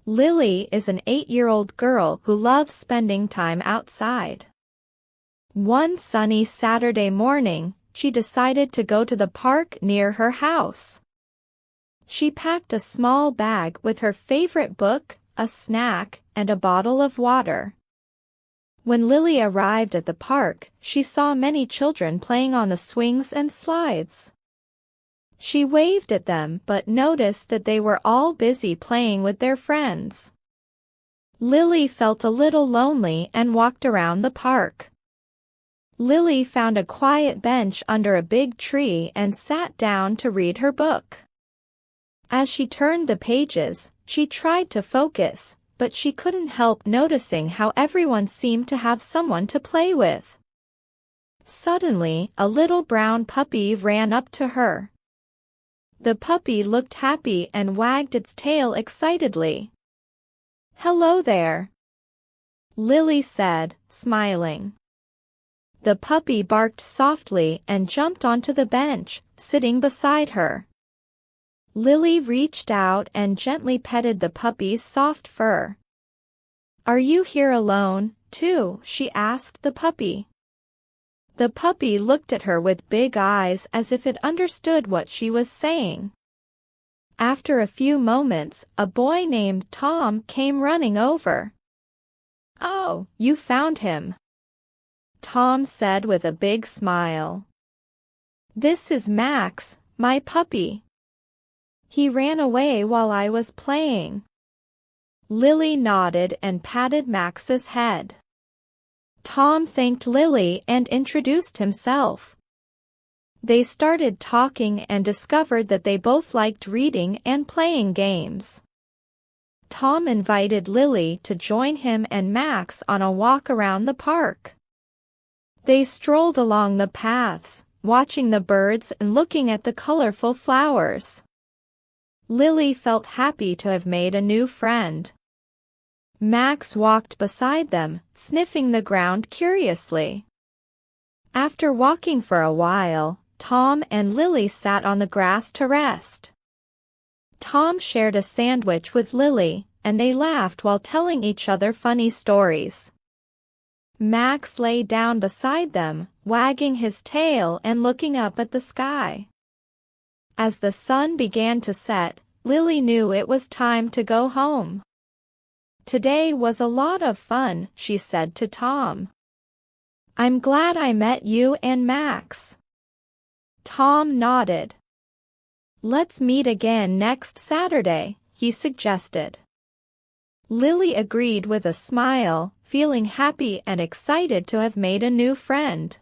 Lily is an 8-year-old girl who loves spending time outside. One sunny Saturday morning, she decided to go to the park near her house. She packed a small bag with her favorite book, a snack, and a bottle of water. When Lily arrived at the park, she saw many children playing on the swings and slides. She waved at them but noticed that they were all busy playing with their friends. Lily felt a little lonely and walked around the park. Lily found a quiet bench under a big tree and sat down to read her book. As she turned the pages, she tried to focus, but she couldn't help noticing how everyone seemed to have someone to play with. Suddenly, a little brown puppy ran up to her. The puppy looked happy and wagged its tail excitedly. "Hello there," Lily said, smiling. The puppy barked softly and jumped onto the bench, sitting beside her. Lily reached out and gently petted the puppy's soft fur. "Are you here alone, too?" she asked the puppy. The puppy looked at her with big eyes as if it understood what she was saying. After a few moments, a boy named Tom came running over. "Oh, you found him," Tom said with a big smile. "This is Max, my puppy. He ran away while I was playing." Lily nodded and patted Max's head. Tom thanked Lily and introduced himself. They started talking and discovered that they both liked reading and playing games. Tom invited Lily to join him and Max on a walk around the park. They strolled along the paths, watching the birds and looking at the colorful flowers. Lily felt happy to have made a new friend. Max walked beside them, sniffing the ground curiously. After walking for a while, Tom and Lily sat on the grass to rest. Tom shared a sandwich with Lily, and they laughed while telling each other funny stories. Max lay down beside them, wagging his tail and looking up at the sky. As the sun began to set, Lily knew it was time to go home. "Today was a lot of fun," she said to Tom. "I'm glad I met you and Max." Tom nodded. "Let's meet again next Saturday," he suggested. Lily agreed with a smile, feeling happy and excited to have made a new friend.